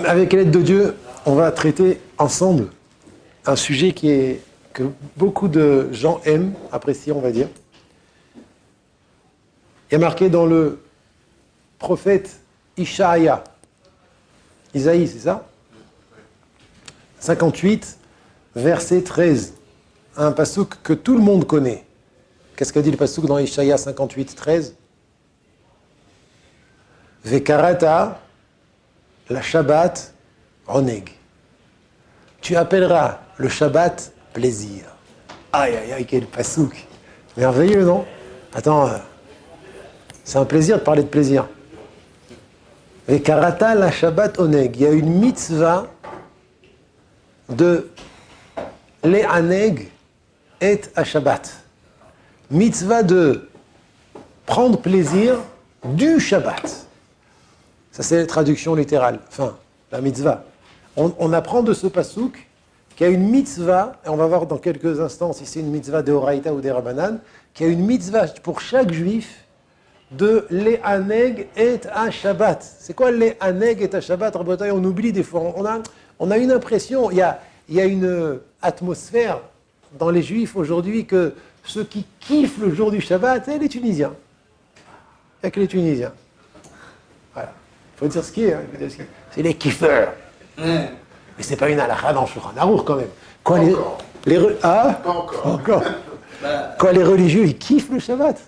Avec l'aide de Dieu, on va traiter ensemble un sujet que beaucoup de gens aiment, apprécient, on va dire. Il y a marqué dans le prophète Ishaïa, Isaïe, c'est ça? 58, verset 13. Un passouk que tout le monde connaît. Qu'est-ce que dit le passouk dans Ishaïa 58, 13? Vekarata la Shabbat oneg. Tu appelleras le Shabbat plaisir. Aïe, aïe, aïe, quel passouk. Merveilleux, non? Attends, c'est un plaisir de parler de plaisir. Vekarata la Shabbat oneg. Il y a une mitzvah de le'aneg et à Shabbat. Mitzvah de prendre plaisir du Shabbat. Ça, c'est la traduction littérale. Enfin, la mitzvah. On apprend de ce pasouk qu'il y a une mitzvah, et on va voir dans quelques instants si c'est une mitzvah de Horaïta ou des Rabbanan, qu'il y a une mitzvah pour chaque juif de le'aneg et à Shabbat. C'est quoi le'aneg et à Shabbat? On oublie des fois. On a une impression, il y a une atmosphère dans les juifs aujourd'hui que ceux qui kiffent le jour du Shabbat, c'est les Tunisiens. Il n'y a que les Tunisiens. Voilà. Il faut dire ce qui est. Hein. C'est les kiffeurs. Mais c'est pas une halakha dans Shulchan Aruch quand même. Quoi, encore. Quoi, les religieux, ils kiffent le Shabbat.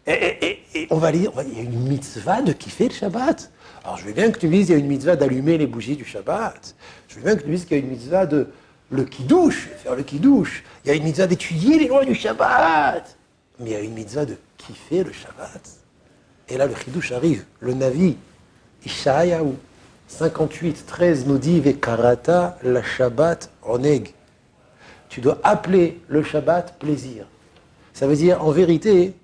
Et on va dire, il y a une mitzvah de kiffer le Shabbat. Alors je veux bien que tu me dises, il y a une mitzvah d'allumer les bougies du Shabbat. Je veux bien que tu me dises qu'il y a une mitzvah de le kidouche, faire le kidouche. Il y a une mitzvah d'étudier les lois du Shabbat. Mais il y a une mitzvah de kiffer le Shabbat. Et là, le kidouche arrive. Le Navi, Ishaïaou, 58, 13 nous dit Vekarata la Shabbat oneg. Tu dois appeler le Shabbat plaisir. Ça veut dire, en vérité,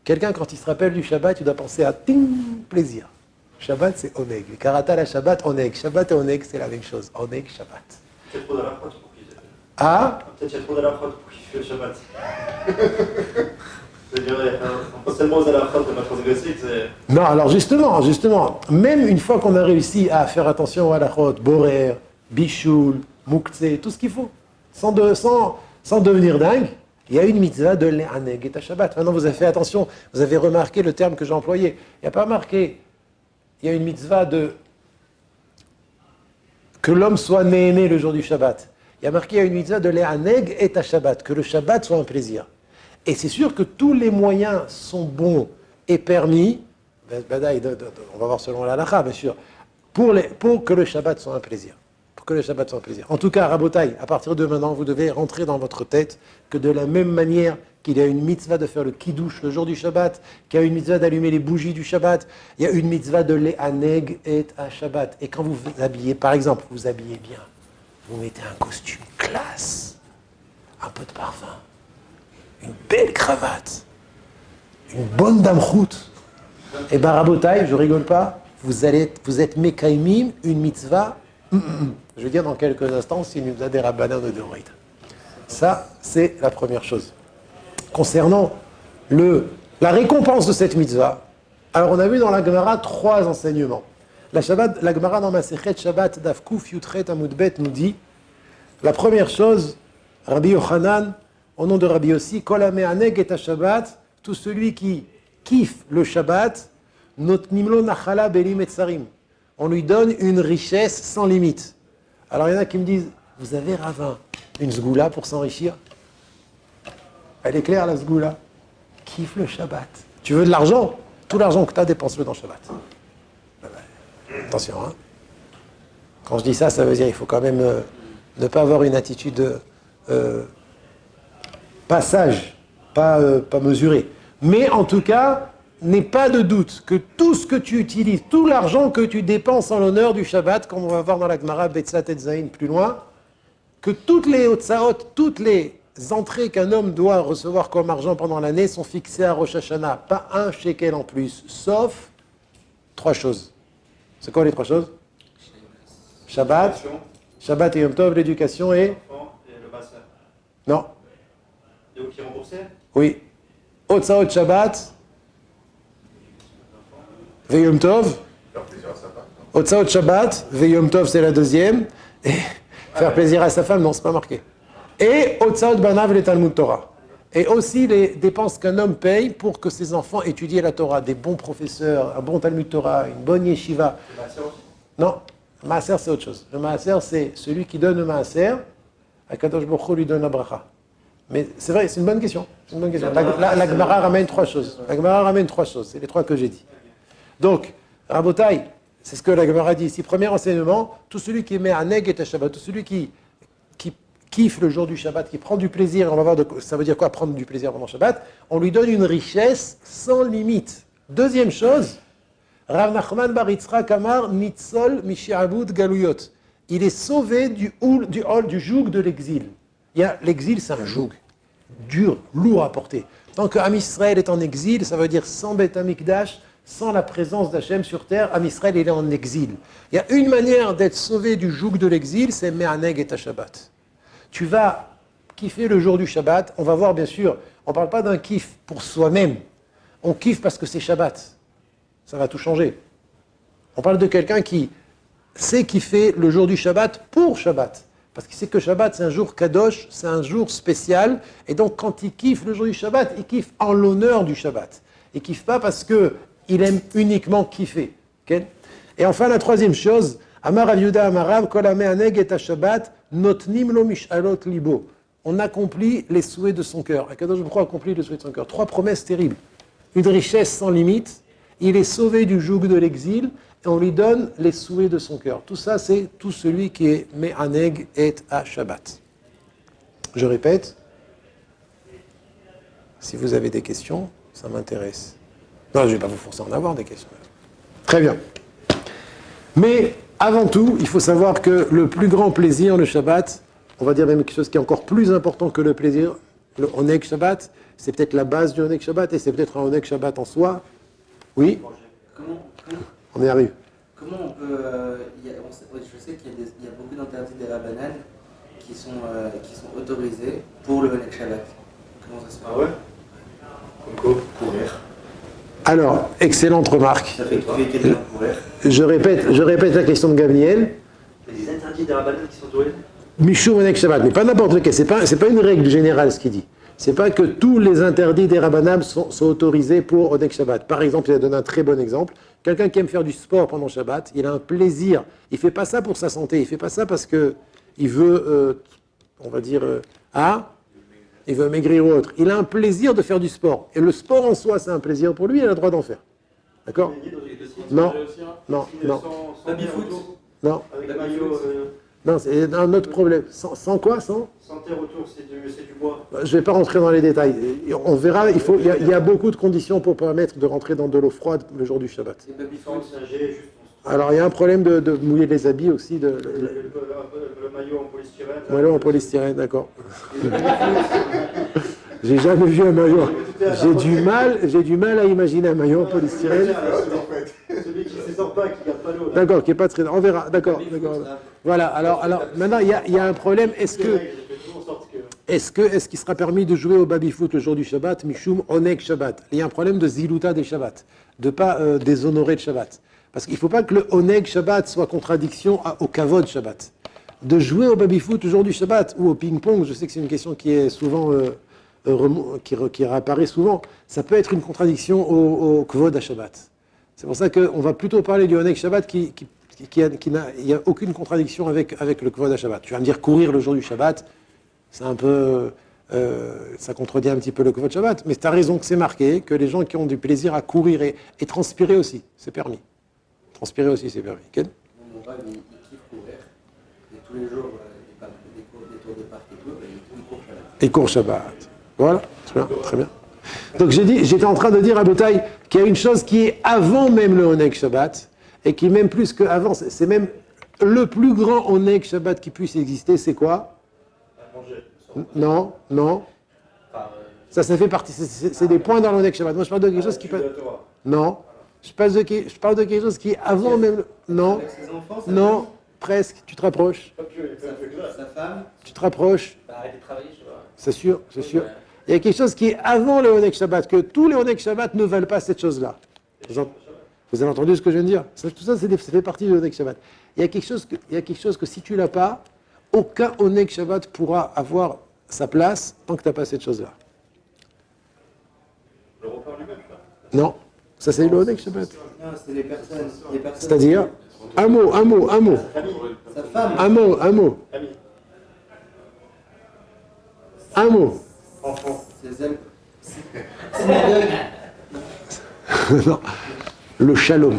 quelqu'un, quand il se rappelle du Shabbat, il doit penser à ting, plaisir. Shabbat, c'est oneg. Vekarata la Shabbat oneg. Shabbat et oneg, c'est la même chose. Oneg, Shabbat. Peut-être trop d'alachot pour kiffer. Ah? Peut-être qu'il y a trop d'alachot pour kiffer le Shabbat. Je dirais, on pense tellement aux alachot de ma transgressite, c'est... Non, alors justement, même une fois qu'on a réussi à faire attention aux halachot, borer, bichoul, mouktsé, tout ce qu'il faut, sans devenir dingue, il y a une mitzvah de le'aneg et à Shabbat. Maintenant, vous avez fait attention, vous avez remarqué le terme que j'ai employé. Il n'y a pas marqué, il y a une mitzvah de que l'homme soit né le jour du Shabbat. Il y a marqué, il y a une mitzvah de le'aneg et à Shabbat, que le Shabbat soit un plaisir. Et c'est sûr que tous les moyens sont bons et permis, on va voir selon la halakha, bien sûr, pour que le Shabbat soit un plaisir. Pour que le Shabbat soit un plaisir. En tout cas, Rabotai, à partir de maintenant, vous devez rentrer dans votre tête que de la même manière qu'il y a une mitzvah de faire le kidouche le jour du Shabbat, qu'il y a une mitzvah d'allumer les bougies du Shabbat, il y a une mitzvah de le'aneg et à Shabbat. Et quand vous vous habillez, par exemple, vous habillez bien, vous mettez un costume classe, un peu de parfum, une belle cravate, une bonne damchout. Et ben Rabotai, je rigole pas, vous êtes mekaimim, une mitzvah, je vais dire dans quelques instants, c'est une mitzvah des Rabbanan de Horaïta. Ça, c'est la première chose. Concernant la récompense de cette mitzvah, alors on a vu dans la Gemara 3 enseignements. La Gemara dans Masechet Shabbat Daf Kuf Yutret Amud Bet nous dit, la première chose, Rabbi Yochanan, au nom de Rabbi Yossi, Kol hame'aneg et Shabbat, tout celui qui kiffe le Shabbat, notnimlo nachala belim etzarim. On lui donne une richesse sans limite. Alors il y en a qui me disent, vous avez Ravin, une sgoula pour s'enrichir? Elle est claire la sgoula. Kiffe le Shabbat. Tu veux de l'argent? Tout l'argent que tu as, dépense-le dans le Shabbat. Attention, hein. Quand je dis ça, ça veut dire qu'il faut quand même ne pas avoir une attitude pas sage, pas mesurée. Mais en tout cas, n'aie pas de doute que tout ce que tu utilises, tout l'argent que tu dépenses en l'honneur du Shabbat, comme on va voir dans la Gemara Betzat et Zayin plus loin, que toutes les Otsaot, toutes les entrées qu'un homme doit recevoir comme argent pendant l'année sont fixées à Rosh Hashanah. Pas un shekel en plus, sauf 3 choses. C'est quoi les 3 choses? Shabbat, Shabbat et Yom Tov, l'éducation et... le bassin. Non. Et qui remboursé? Oui. Otsaot Shabbat, Ve Yom Tov. Faire plaisir à sa femme. Otsaot Shabbat, Veyom Tov, c'est la deuxième. Et faire plaisir à sa femme, non, c'est pas marqué. Et Otsaot Banav, le Talmud Torah. Et aussi les dépenses qu'un homme paye pour que ses enfants étudient la Torah. Des bons professeurs, un bon Talmud Torah, une bonne yeshiva. Non, le maaser, c'est autre chose. Le maaser, c'est celui qui donne le maaser, Akadosh Baruch Hu lui donne la bracha. Mais c'est vrai, c'est une bonne question. C'est une bonne question. La Gemara ramène trois choses. La Gemara ramène trois choses. C'est les trois que j'ai dit. Donc, Rabotai, c'est ce que la Gemara dit ici. Premier enseignement, tout celui qui met un neg et un Shabbat, tout celui qui kiffe le jour du Shabbat, qui prend du plaisir, on va voir ça veut dire quoi prendre du plaisir pendant Shabbat, on lui donne une richesse sans limite. Deuxième chose, Rav Nachman bar Yitzchak Amar Nitzol Mishi'abud Galuyot. Il est sauvé du joug de l'exil. L'exil, c'est un joug dur, lourd à porter. Tant que Am Israël est en exil, ça veut dire sans Beth Amikdash, sans la présence d'Hachem sur terre, Am Israël il est en exil. Il y a une manière d'être sauvé du joug de l'exil, c'est Me'aneg et Shabbat. Tu vas kiffer le jour du Shabbat. On va voir, bien sûr, on ne parle pas d'un kiff pour soi-même. On kiffe parce que c'est Shabbat. Ça va tout changer. On parle de quelqu'un qui sait kiffer le jour du Shabbat pour Shabbat. Parce qu'il sait que Shabbat, c'est un jour kadosh, c'est un jour spécial. Et donc, quand il kiffe le jour du Shabbat, il kiffe en l'honneur du Shabbat. Il ne kiffe pas parce qu'il aime uniquement kiffer. Okay? Et enfin, la troisième chose, Amar Rav Yehuda Amar Rav, Kol Hame'aneg et Shabbat, Notnim lo mishalot libo. On accomplit les souhaits de son cœur. Akadosh Baruch Hu accomplit les souhaits de son cœur. Trois promesses terribles. Une richesse sans limite. Il est sauvé du joug de l'exil et on lui donne les souhaits de son cœur. Tout ça, c'est tout celui qui est Me'aneg et à Shabbat. Je répète. Si vous avez des questions, ça m'intéresse. Non, je ne vais pas vous forcer à en avoir des questions. Très bien. Mais avant tout, il faut savoir que le plus grand plaisir, le Shabbat, on va dire même quelque chose qui est encore plus important que le plaisir, le Oneg Shabbat, c'est peut-être la base du Oneg Shabbat et c'est peut-être un Oneg Shabbat en soi. Oui. On y arrive. Comment on peut... je sais qu'il y a beaucoup d'interdits des rabbanan qui sont autorisés pour le Oneg Shabbat. Comment ça se passe? Ah ouais? Comme quoi? Courir. Alors, excellente remarque. Ça fait courir. Je répète la question de Gabriel. Il y a des interdits des rabbanan qui sont autorisés? Michou Oneg Shabbat, mais pas n'importe lequel. C'est pas une règle générale ce qu'il dit. C'est pas que tous les interdits des rabbanan sont autorisés pour Oneg Shabbat. Par exemple, il a donné un très bon exemple. Quelqu'un qui aime faire du sport pendant Shabbat, il a un plaisir. Il fait pas ça pour sa santé. Il fait pas ça parce que il veut, on va dire, il veut maigrir ou autre. Il a un plaisir de faire du sport. Et le sport en soi, c'est un plaisir pour lui, il a le droit d'en faire. D'accord? Non, non, non. Non. Avec le maillot. Non, c'est un autre problème. Sans quoi? Sans terre autour, c'est du bois. Je ne vais pas rentrer dans les détails. On verra, il y a beaucoup de conditions pour permettre de rentrer dans de l'eau froide le jour du Shabbat. C'est un jet juste. Alors, il y a un problème de mouiller les habits aussi. Le maillot en polystyrène. Le maillot en polystyrène, d'accord. J'ai jamais vu un maillot. J'ai du mal à imaginer un maillot en polystyrène. Celui qui ne s'essore pas, qui ne garde pas l'eau. D'accord, qui n'est pas très... On verra, d'accord. Voilà, alors maintenant, il y a un problème. Est-ce qu'il sera permis de jouer au baby-foot le jour du Shabbat, Mishum Oneg Shabbat? Il y a un problème de ziluta des Shabbat, de ne pas déshonorer le Shabbat. Parce qu'il ne faut pas que le Oneg Shabbat soit contradiction au Kavod Shabbat. De jouer au baby-foot le jour du Shabbat ou au ping-pong, je sais que c'est une question qui est souvent... qui réapparaît souvent, ça peut être une contradiction au Kvod à Shabbat. C'est pour ça qu'on va plutôt parler du Oneg Shabbat il n'y a aucune contradiction avec le Kvod à Shabbat. Tu vas me dire courir le jour du Shabbat, c'est un peu... ça contredit un petit peu le Kvod Shabbat, mais tu as raison que c'est marqué, que les gens qui ont du plaisir à courir et transpirer aussi, c'est permis. Transpirer aussi, c'est permis. Okay? Mon père, il kiffe courir. Et tous les jours, des tours de parc et tout, il court Shabbat. Et court Shabbat. Voilà, très bien. Donc j'étais en train de dire à Boutaï qu'il y a une chose qui est avant même le Oneg Shabbat, et qui est même plus qu'avant, c'est même le plus grand Oneg Shabbat qui puisse exister, c'est quoi? Non. Ça fait partie, c'est des points dans l'Oneg Shabbat. Moi je parle de quelque chose qui peut... Non. Je parle de quelque chose qui est avant même... Non, presque, tu te rapproches. Sa femme. Tu te rapproches. Arrêter de travailler, je sais pas. C'est sûr. Il y a quelque chose qui est avant le Oneg Shabbat, que tous les Oneg Shabbat ne valent pas cette chose-là. Vous avez entendu ce que je viens de dire? Tout ça, ça fait partie de l'Oneg Shabbat. Il y a quelque chose que si tu l'as pas, aucun Oneg Shabbat pourra avoir sa place tant que tu n'as pas cette chose-là. Le repas lui-même, ça. Non, ça c'est le Oneg Shabbat. Non, c'est les personnes. C'est-à-dire, un mot. Sa femme. Un mot. Famille. Un mot. Enfant. Ses ailes. Non. Le shalom.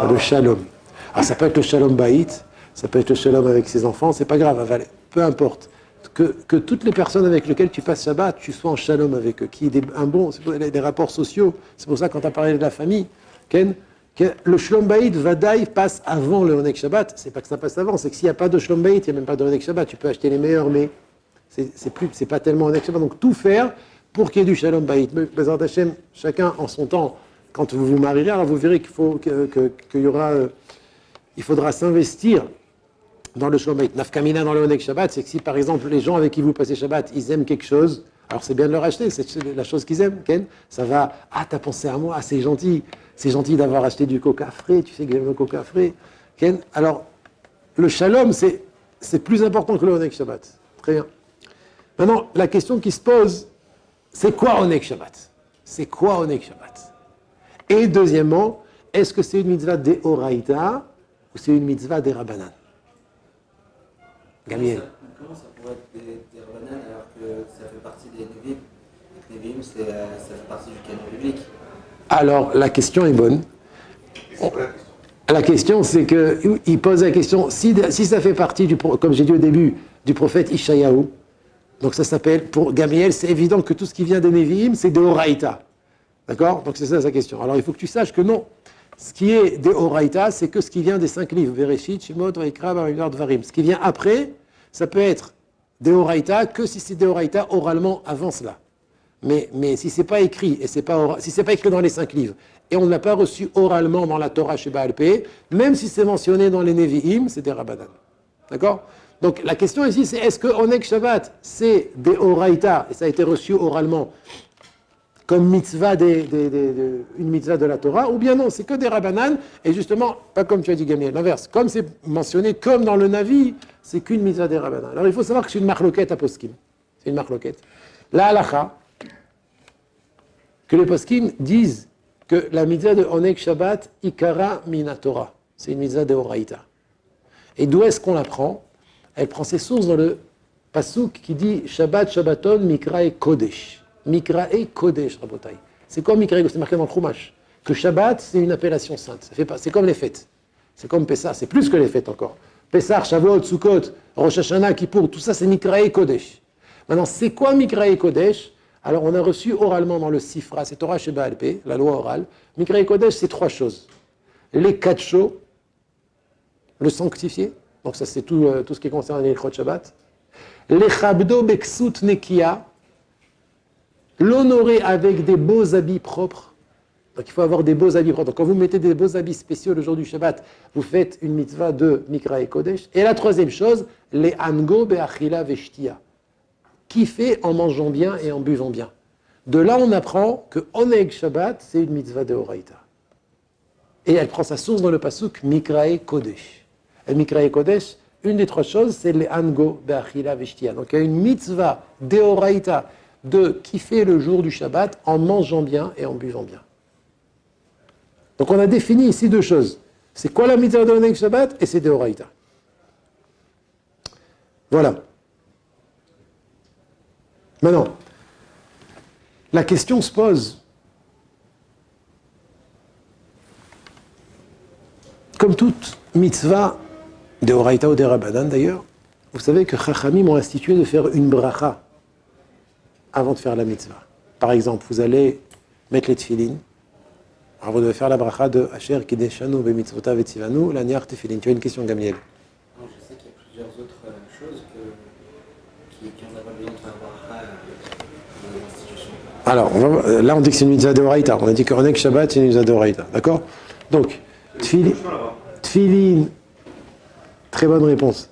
Le shalom. Alors ça peut être le shalom baït, ça peut être le shalom avec ses enfants, c'est pas grave, peu importe. Que toutes les personnes avec lesquelles tu passes Shabbat, tu sois en shalom avec eux, qu'il y ait des rapports sociaux. C'est pour ça quand tu as parlé de la famille, Ken, que le shalom baït, Vadaï, passe avant le Oneg Shabbat. C'est pas que ça passe avant, c'est que s'il n'y a pas de shalom baït, il n'y a même pas de Oneg Shabbat. Tu peux acheter les meilleurs, mais c'est pas tellement Oneg Shabbat. Donc tout faire pour qu'il y ait du shalom baït. Mais Bezrat Hashem, chacun en son temps. Quand vous vous marierez, alors vous verrez qu'il y aura, il faudra s'investir dans le shalom baït. Nafkamina dans le Oneg Shabbat, c'est que si par exemple les gens avec qui vous passez Shabbat, ils aiment quelque chose, alors c'est bien de leur acheter, c'est la chose qu'ils aiment, Ken. Ça va, t'as pensé à moi, c'est gentil d'avoir acheté du coca frais, tu sais que j'aime le coca frais, Ken. Alors, le shalom, c'est plus important que le Oneg Shabbat. Très bien. Maintenant, la question qui se pose, c'est quoi Oneg Shabbat? C'est quoi Oneg Shabbat? Et deuxièmement, est-ce que c'est une mitzvah des Oraïta ou c'est une mitzvah des Rabbanan? Gamiel. Comment ça pourrait être des Rabbanan alors que ça fait partie des Nevi'im? Les Nevi'im, ça fait partie du canon public. Alors, la question est bonne. La question, c'est qu'il pose la question, si ça fait partie, comme j'ai dit au début, du prophète Ishayahu, donc ça s'appelle, pour Gamiel, c'est évident que tout ce qui vient des Nevi'im, c'est des Oraïta. D'accord? Donc c'est ça sa question. Alors il faut que tu saches que non. Ce qui est des Oraïta, c'est que ce qui vient des 5 livres. Bereshit, Shemot, Vaikra, Bamidbar, Dvarim. Ce qui vient après, ça peut être des Oraïta que si c'est des Oraïta oralement avant cela. Mais si c'est pas écrit, et si c'est pas écrit dans les 5 livres, et on ne l'a pas reçu oralement dans la Torah chez Baal Pé, même si c'est mentionné dans les Nevi'im, c'est des Rabbanan. D'accord? Donc la question ici, c'est est-ce que Oneg Shabbat, c'est des Oraïta, et ça a été reçu oralement, comme mitzvah une mitzvah de la Torah, ou bien non, c'est que des Rabbanan, et justement, pas comme tu as dit Gamiel, l'inverse. Comme c'est mentionné comme dans le Navi, c'est qu'une mitzvah des Rabbanan. Alors il faut savoir que c'est une marloquette à poskim. C'est une marloquette. La halacha, que les poskim disent que la mitzvah de Oneg Shabbat, ikara mina Torah. C'est une mitzvah de Oraïta. Et d'où est-ce qu'on la prend? Elle prend ses sources dans le pasuk qui dit Shabbat Shabbaton Mikrae Kodesh. Mikrae Kodesh, Rabotai. C'est comme Mikrae, c'est marqué dans le Chumash. Que Shabbat, c'est une appellation sainte. C'est comme les fêtes. C'est comme Pessah, c'est plus que les fêtes encore. Pessah, Shavuot, Sukkot, Rosh Hashanah, Kippour, tout ça c'est Mikrae Kodesh. Maintenant, c'est quoi Mikrae Kodesh? Alors, on a reçu oralement dans le Sifra, c'est Torah chez Baal Pé, la loi orale. Mikrae Kodesh, c'est 3 choses. Les Kadsho, le sanctifié. Donc ça c'est tout ce qui concerne les Chod Shabbat. Lechabdo beksut nekia, l'honorer avec des beaux habits propres. Donc il faut avoir des beaux habits propres. Donc quand vous mettez des beaux habits spéciaux le jour du Shabbat, vous faites une mitzvah de Mikra et Kodesh. Et la troisième chose, les ango beachila veshtia, kiffer en mangeant bien et en buvant bien. De là on apprend que Oneg Shabbat c'est une mitzvah de Horaïta. Et elle prend sa source dans le pasuk Mikra et Kodesh. Et Mikra et Kodesh, une des 3 choses, c'est les ango beachila veshtia. Donc il y a une mitzvah deoraïta de kiffer le jour du Shabbat en mangeant bien et en buvant bien. Donc on a défini ici 2 choses. C'est quoi la mitzvah de Oneg Shabbat et c'est deoraïta. Voilà. Maintenant, la question se pose. Comme toute mitzvah, de Horaïta ou des Rabbanan d'ailleurs, vous savez que Chachamim ont institué de faire une bracha avant de faire la mitzvah. Par exemple, vous allez mettre les tefilin, alors vous devez faire la bracha de Asher Kideshanu Bemitzvotav Vetzivanu, l'aniar tefilin. Tu as une question, Gamiel? Non, je sais qu'il y a plusieurs autres choses qui n'ont pas besoin de faire bracha dans l'institution. Alors, là on dit que c'est une mitzvah de Horaïta. On a dit que Oneg Shabbat c'est une mitzvah de Horaïta. D'accord? Donc, tefilin. Très bonne réponse.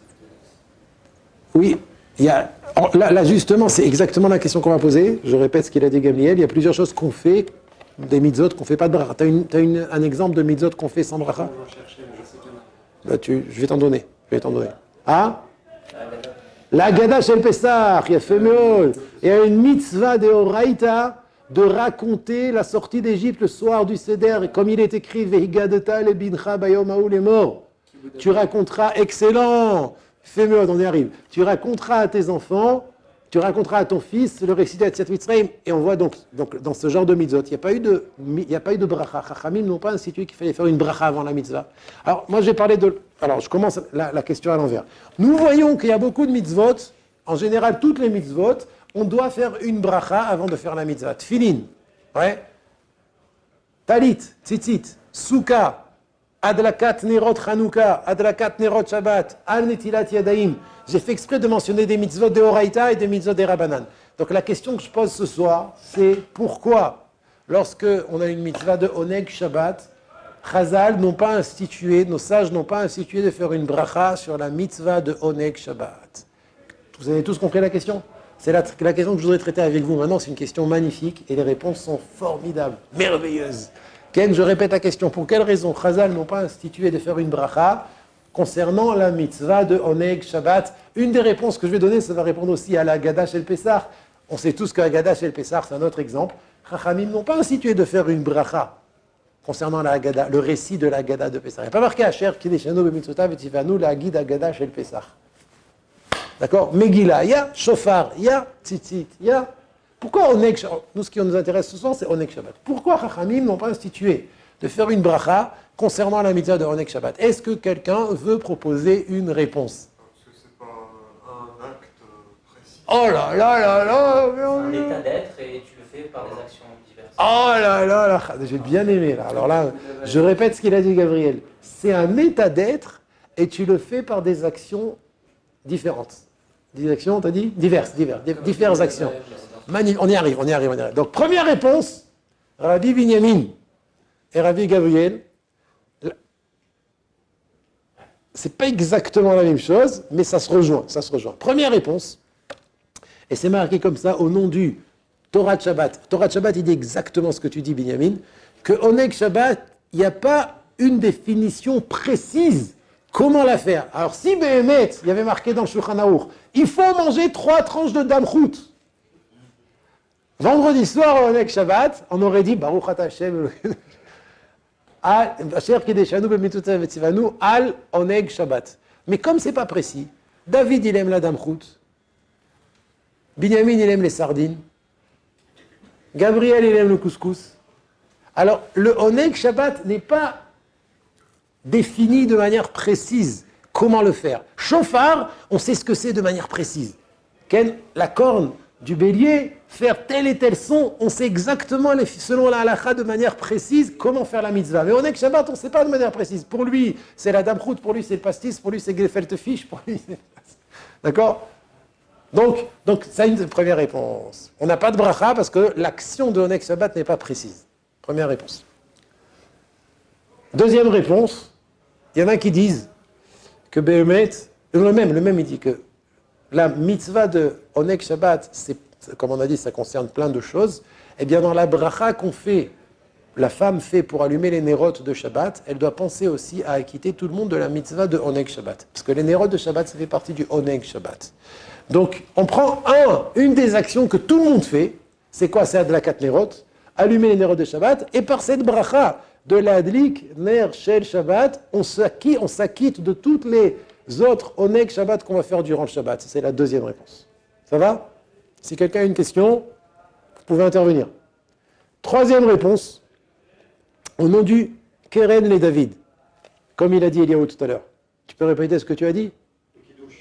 Oui, là justement, c'est exactement la question qu'on va poser. Je répète ce qu'il a dit Gabriel. Il y a plusieurs choses qu'on fait Des mitzvot qu'on fait pas de bracha. T'as un exemple de mitzvot qu'on fait sans bracha? Je vais chercher, mais je sais qu'il y en a. Je vais t'en donner. Ah? La Gada Shel Pessah, il y a fait mieux. Il y a une mitzvah de Horaïta de raconter la sortie d'Égypte le soir du Seder. Et comme il est écrit, Vehigadeta le bincha bayom haou les morts. Tu raconteras, excellent, fais mieux, on y arrive. Tu raconteras à tes enfants, tu raconteras à ton fils le récit d'Etziat Mitzrayim. Et on voit donc dans ce genre de mitzvot, il n'y a pas eu de bracha. Chachamim n'ont pas institué qu'il fallait faire une bracha avant la mitzvah. Alors, moi, j'ai parlé de... Alors, je commence la question à l'envers. Nous voyons qu'il y a beaucoup de mitzvot, en général, toutes les mitzvot, on doit faire une bracha avant de faire la mitzvah. Tfilin, ouais. Talit, tzitzit, souka, adlakat nerot Hanouka, adlakat nerot Shabbat, al netilat yadaim. J'ai fait exprès de mentionner des mitzvot de Horaïta et des mitzvot de Rabbanan. Donc la question que je pose ce soir, c'est pourquoi, lorsque on a une mitzvah de Oneg Shabbat, Chazal n'ont pas institué, nos sages n'ont pas institué de faire une bracha sur la mitzvah de Oneg Shabbat. Vous avez tous compris la question? C'est la question que je voudrais traiter avec vous maintenant. C'est une question magnifique et les réponses sont formidables, merveilleuses. Ken, je répète la question. Pour quelle raison Chazal n'ont pas institué de faire une bracha concernant la mitzvah de Oneg Shabbat? Une des réponses que je vais donner, ça va répondre aussi à la Gada Shel Pessah. On sait tous que la Gada Shel Pessah, c'est un autre exemple. Chachamim n'ont pas institué de faire une bracha concernant la Gada, le récit de la Gada de Pessah. Il n'y a pas marqué Asher Kideshanu B'mitzvotav V'tivanu la Gida Gada Shel Pessah. D'accord? Megillah, il y a Shofar, il y a Tzitzit, il y a... Pourquoi Oneg Shabbat? Nous, ce qui nous intéresse ce soir, c'est Oneg Shabbat. Pourquoi Chachamim n'ont pas institué de faire une bracha concernant la mitzvah de Oneg Shabbat? Est-ce que quelqu'un veut proposer une réponse? Parce que c'est pas un acte précis. Oh là là là là! C'est un état d'être et tu le fais par des actions diverses. Oh là là là! J'ai bien aimé là. Alors là, je répète ce qu'il a dit Gabriel. C'est un état d'être et tu le fais par des actions différentes. Des actions, t'as dit? Diverses actions. On y arrive. Donc, première réponse, Rabbi Binyamin et Rabbi Gabriel. C'est pas exactement la même chose, mais ça se rejoint. Première réponse, et c'est marqué comme ça au nom du Torah Shabbat. Torah Shabbat, il dit exactement ce que tu dis, Binyamin, que Oneg Shabbat, il n'y a pas une définition précise. Comment la faire? Alors, si Behemet, il y avait marqué dans le Shulchan Aruch, il faut manger 3 tranches de damchout. Vendredi soir, au Oneg Shabbat, on aurait dit Baruch Ata Hashem, Asher Kideshanu B'mitzvotav V'tivanu al Oneg Shabbat. Mais comme c'est pas précis, David il aime la damchout, Binyamin il aime les sardines, Gabriel il aime le couscous. Alors, le Oneg Shabbat n'est pas défini de manière précise. Comment le faire? Shofar, on sait ce que c'est de manière précise. La corne du bélier, faire tel et tel son, on sait exactement, selon la halakha, de manière précise, comment faire la mitzvah. Mais Oneg Shabbat, on ne sait pas de manière précise. Pour lui, c'est la damchout, pour lui, c'est le pastis, pour lui, c'est gefilte fish, pour lui, c'est... D'accord? Donc, ça, une première réponse. On n'a pas de bracha parce que l'action de Oneg Shabbat n'est pas précise. Première réponse. Deuxième réponse, il y en a qui disent que Behemet, le même il dit que la mitzvah de Oneg Shabbat, c'est, comme on a dit, ça concerne plein de choses. Eh bien, dans la bracha qu'on fait, la femme fait pour allumer les nérotes de Shabbat, elle doit penser aussi à acquitter tout le monde de la mitzvah de Oneg Shabbat. Parce que les nérotes de Shabbat, ça fait partie du Oneg Shabbat. Donc, on prend une des actions que tout le monde fait. C'est quoi? C'est Adlakat Nerot, allumer les nérotes de Shabbat. Et par cette bracha de l'Adlik, Ner Shel Shabbat, on s'acquitte de toutes les autres Oneg Shabbat qu'on va faire durant le Shabbat. C'est la deuxième réponse. Ça va? Si quelqu'un a une question, vous pouvez intervenir. Troisième réponse, au nom du Keren les David. Comme il a dit Eliaou tout à l'heure. Tu peux répéter ce que tu as dit?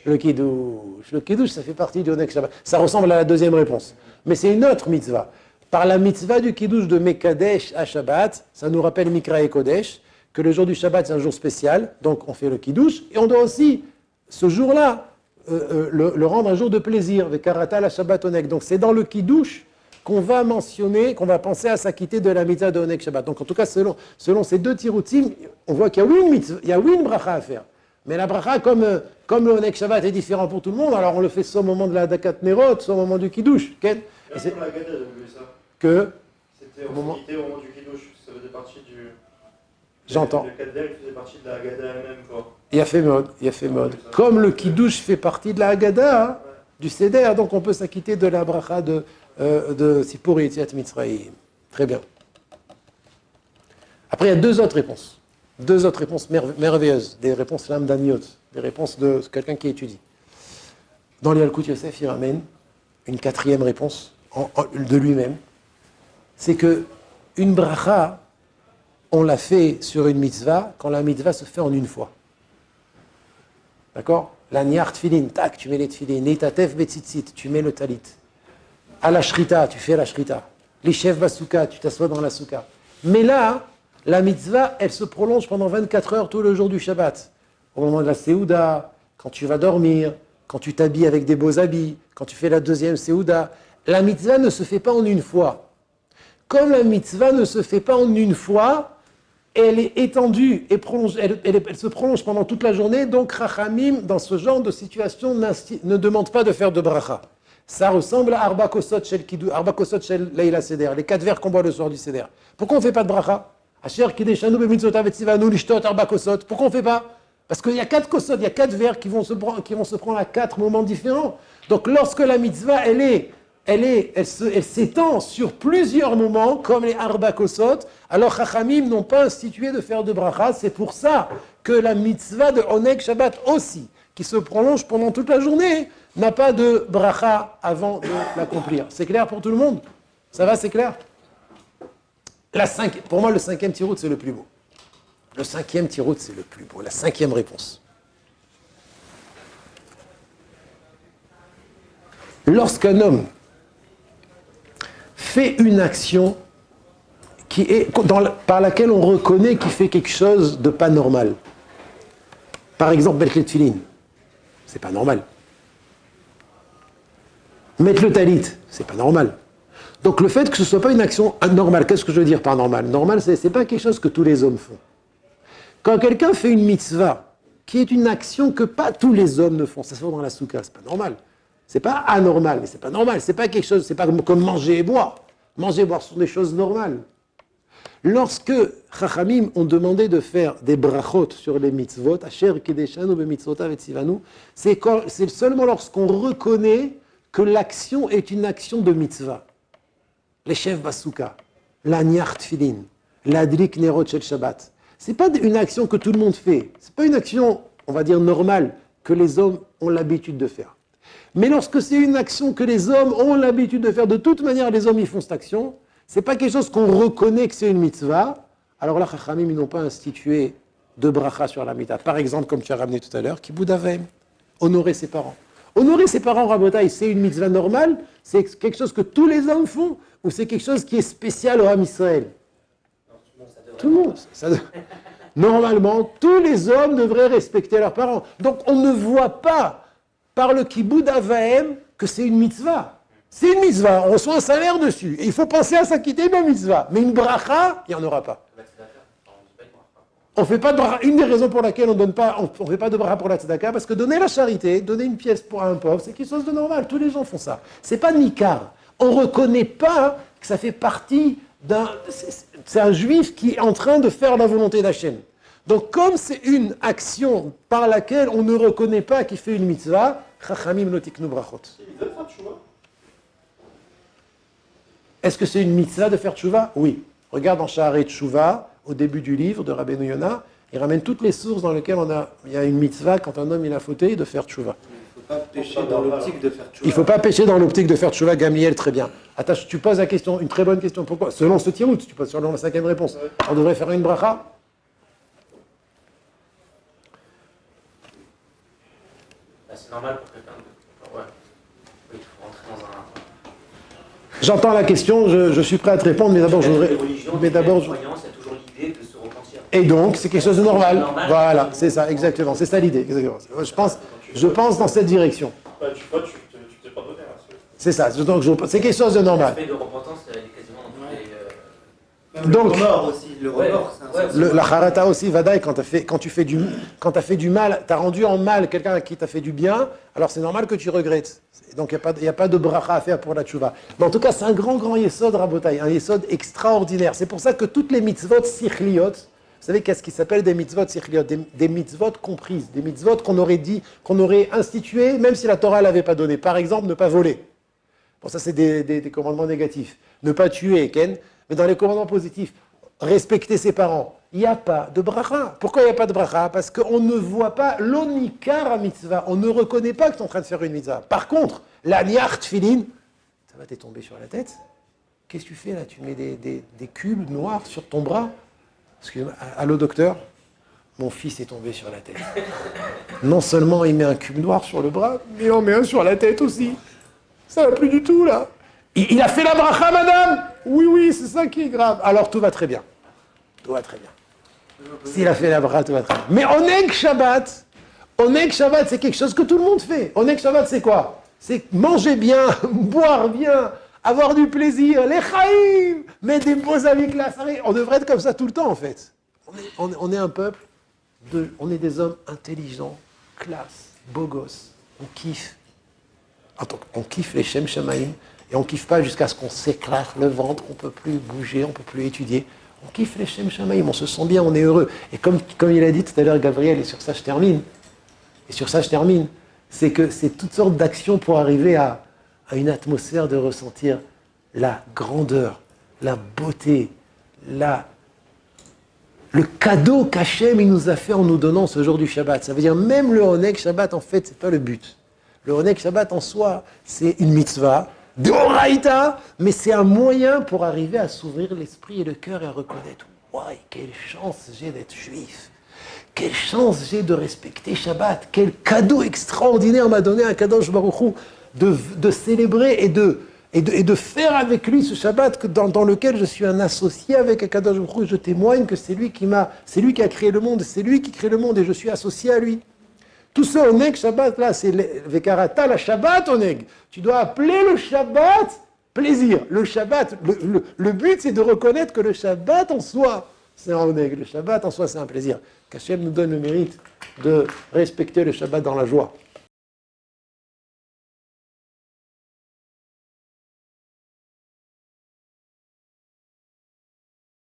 Le Kiddush. Le Kiddush, ça fait partie du Oneg Shabbat. Ça ressemble à la deuxième réponse. Mais c'est une autre mitzvah. Par la mitzvah du Kiddush de Mekadesh à Shabbat, ça nous rappelle Mikra et Kodesh, que le jour du Shabbat, c'est un jour spécial, donc on fait le Kiddush, et on doit aussi, ce jour-là, le rendre un jour de plaisir, Vekarata la Shabbat Oneg. Donc c'est dans le Kiddush qu'on va mentionner, qu'on va penser à s'acquitter de la mitzvah de Oneg Shabbat. Donc en tout cas, selon ces deux tiroutim, on voit qu'il y a oui une mitzvah, il y a oui une bracha à faire. Mais la bracha, comme le Oneg Shabbat est différent pour tout le monde, alors on le fait soit au moment de la Dakat Nerot, soit au moment du Kiddush. Est-ce que la Gada, j'ai vu ça? Que C'était disait, Au on moment- s'est quitté au moment du Kiddush, ça faisait partie du. J'entends. Le Kadver, il faisait partie de la Haggadah elle-même, quoi. Il y a fait mode. Comme le Kiddush fait partie de la Haggadah, hein, du Seder, donc on peut s'acquitter de la bracha de Sipur Yetziat Mitzrayim. Très bien. Après, il y a deux autres réponses. Deux autres réponses merveilleuses. Des réponses lamdaniot, des réponses de quelqu'un qui étudie. Dans l'Yalkut Yosef, il ramène une quatrième réponse de lui-même. C'est que une bracha, on l'a fait sur une mitzvah quand la mitzvah se fait en une fois. D'accord? La niar tfilin, tac, tu mets les tfilin. Netatef betzitzit, tu mets le talit. À la shrita, tu fais la shrita. Les chefs basuka, tu t'assois dans la souka. Mais là, la mitzvah, elle se prolonge pendant 24 heures tout le jour du Shabbat. Au moment de la Séouda, quand tu vas dormir, quand tu t'habilles avec des beaux habits, quand tu fais la deuxième Séouda. La mitzvah ne se fait pas en une fois. Comme la mitzvah ne se fait pas en une fois, elle est étendue et elle se prolonge pendant toute la journée. Donc, Chachamim, dans ce genre de situation, ne demande pas de faire de bracha. Ça ressemble à Arba Kosot Shel Kidou, Arba Kosot Shel Leila Seder, les 4 verres qu'on boit le soir du Seder. Pourquoi on ne fait pas de bracha? Asher Kideshanu Bemitzvotav Etzivanu Lishtot Arba Kosot. Pourquoi on ne fait pas? Parce qu'il y a 4 kosot, il y a 4 verres qui vont se prendre à 4 moments différents. Donc, lorsque la mitzvah, elle s'étend sur plusieurs moments, comme les Arba Kosot, alors Chachamim n'ont pas institué de faire de bracha. C'est pour ça que la mitzvah de Oneg Shabbat aussi, qui se prolonge pendant toute la journée, n'a pas de bracha avant de l'accomplir. C'est clair pour tout le monde? Ça va, c'est clair? Pour moi, le 5e tirout, c'est le plus beau. Le 5e tirout, c'est le plus beau. La 5e réponse. Lorsqu'un homme fait une action par laquelle on reconnaît qu'il fait quelque chose de pas normal. Par exemple, mettre les tefilin. C'est pas normal. Mettre le talit, c'est pas normal. Donc le fait que ce ne soit pas une action anormale, qu'est-ce que je veux dire par normal? Normal, c'est pas quelque chose que tous les hommes font. Quand quelqu'un fait une mitzvah, qui est une action que pas tous les hommes ne font, ça se fait dans la soukha, c'est pas normal. C'est pas anormal, mais c'est pas normal. C'est pas quelque chose, c'est pas comme manger et boire. Manger et boire sont des choses normales. Lorsque Chachamim ont demandé de faire des brachot sur les mitzvot, Asher Kedeshanu bemitzvotav etzivanu, c'est seulement lorsqu'on reconnaît que l'action est une action de mitzvah. Les chefs basuka, la niar tfilin, l'adrik nerot shel Shabbat. C'est pas une action que tout le monde fait. C'est pas une action, on va dire, normale que les hommes ont l'habitude de faire. Mais lorsque c'est une action que les hommes ont l'habitude de faire, de toute manière, les hommes, ils font cette action, c'est pas quelque chose qu'on reconnaît que c'est une mitzvah, alors là, Chachamim, ils n'ont pas institué de bracha sur la mitzvah. Par exemple, comme tu as ramené tout à l'heure, Kibud Avim, honorer ses parents. Honorer ses parents, Rabotai, c'est une mitzvah normale, c'est quelque chose que tous les hommes font, ou c'est quelque chose qui est spécial au Ham Israël? Tout le monde. Normalement, tous les hommes devraient respecter leurs parents. Donc, on ne voit pas par le Kibud Avaim que c'est une mitzvah. C'est une mitzvah, on reçoit un salaire dessus. Et il faut penser à s'acquitter de la mitzvah. Mais une bracha, il n'y en aura pas. On fait pas de bracha. Une des raisons pour laquelle on fait pas de bracha pour la tzedaka, parce que donner la charité, donner une pièce pour un pauvre, c'est quelque chose de normal. Tous les gens font ça. C'est pas nikar. On ne reconnaît pas que ça fait partie c'est un juif qui est en train de faire la volonté d'Hachem. Donc, comme c'est une action par laquelle on ne reconnaît pas qu'il fait une mitzvah, Chachamim lo tiknu brachot. Est-ce que c'est une mitzvah de faire tchouva? Oui. Regarde dans Shaharei Tchouva, au début du livre de Rabbeinu Yonah, il ramène toutes les sources dans lesquelles il y a une mitzvah quand un homme il a fauté de faire tchouva. Il ne faut pas pécher dans l'optique de faire tchouva. Il ne faut pas pécher dans l'optique de faire tchouva, Gamliel, très bien. Attends, tu poses la question, une très bonne question. Pourquoi? Selon ce tirout, tu poses selon la 5e réponse. On devrait faire une bracha? C'est normal pour quelqu'un de... Ouais. Oui, il faut rentrer dans un... J'entends la question, je suis prêt à te répondre, mais d'abord je voudrais... Mais d'abord, croyance, il y a toujours l'idée de se repentir. Et donc, c'est quelque chose de normal. Voilà, c'est ça, exactement. C'est ça l'idée. Je pense dans cette direction. Bah, tu t'es pas donné. C'est ça. Donc, c'est quelque chose de normal. L'aspect de repentance, elle est quasiment dans Même Donc- le remords aussi, le remords, c'est un La harata aussi, vadaï, quand tu fais du mal, tu as rendu en mal quelqu'un qui t'a fait du bien, alors c'est normal que tu regrettes. Donc il n'y a pas de bracha à faire pour la tchouva. Mais en tout cas, c'est un grand yesod, rabotai, un yesod extraordinaire. C'est pour ça que toutes les mitzvot sichliot, vous savez qu'est-ce qui s'appelle des mitzvot sichliot, des mitzvot comprises, des mitzvot qu'on aurait instituées, même si la Torah ne l'avait pas donné. Par exemple, ne pas voler. Bon, ça c'est des commandements négatifs. Ne pas tuer, Ken. Mais dans les commandements positifs, respecter ses parents. Il n'y a pas de bracha. Pourquoi il n'y a pas de bracha? Parce qu'on ne voit pas l'onikar à mitzvah. On ne reconnaît pas que tu es en train de faire une mitzvah. Par contre, la niach tfilin, ça va t'être tombé sur la tête. Qu'est-ce que tu fais là? Tu mets des cubes noirs sur ton bras? Excusez-moi, allô docteur? Mon fils est tombé sur la tête. Non seulement il met un cube noir sur le bras, mais il en met un sur la tête aussi. Ça va plus du tout là. Il a fait la bracha, madame? Oui, c'est ça qui est grave. Alors tout va très bien. Tout va très bien. S'il a fait la bracha, tout va très bien. Mais Oneg Shabbat, c'est quelque chose que tout le monde fait. Oneg Shabbat, c'est quoi? C'est manger bien, boire bien, avoir du plaisir, les chaïm, mettre des beaux amis classe. On devrait être comme ça tout le temps en fait. On est un peuple, on est des hommes intelligents, classe, beaux gosses. On kiffe. On kiffe les Shem Shamaïm. Et on ne kiffe pas jusqu'à ce qu'on s'éclate le ventre, qu'on ne peut plus bouger, on ne peut plus étudier. On kiffe les Shem Shamaïm, on se sent bien, on est heureux. Et comme il a dit tout à l'heure Gabriel, et sur ça je termine, c'est que c'est toutes sortes d'actions pour arriver à une atmosphère de ressentir la grandeur, la beauté, le cadeau qu'Hachem il nous a fait en nous donnant ce jour du Shabbat. Ça veut dire même le Oneg Shabbat, en fait, ce n'est pas le but. Le Oneg Shabbat en soi, c'est une mitzvah, d'Oraïta, mais c'est un moyen pour arriver à s'ouvrir l'esprit et le cœur et à reconnaître « Waouh, quelle chance j'ai d'être juif! Quelle chance j'ai de respecter Shabbat! Quel cadeau extraordinaire m'a donné un Kadosh Baruch Hu de célébrer et de faire avec lui ce Shabbat dans lequel je suis un associé avec un Kadosh Baruch Hu et je témoigne que c'est lui qui a créé le monde, c'est lui qui crée le monde et je suis associé à lui. » Tout ce Oneg Shabbat là, c'est Vekarata la Shabbat Oneg. Tu dois appeler le Shabbat plaisir. Le Shabbat, le but c'est de reconnaître que le Shabbat en soi, c'est un Oneg. Le Shabbat en soi, c'est un plaisir. Qu'Hachem nous donne le mérite de respecter le Shabbat dans la joie.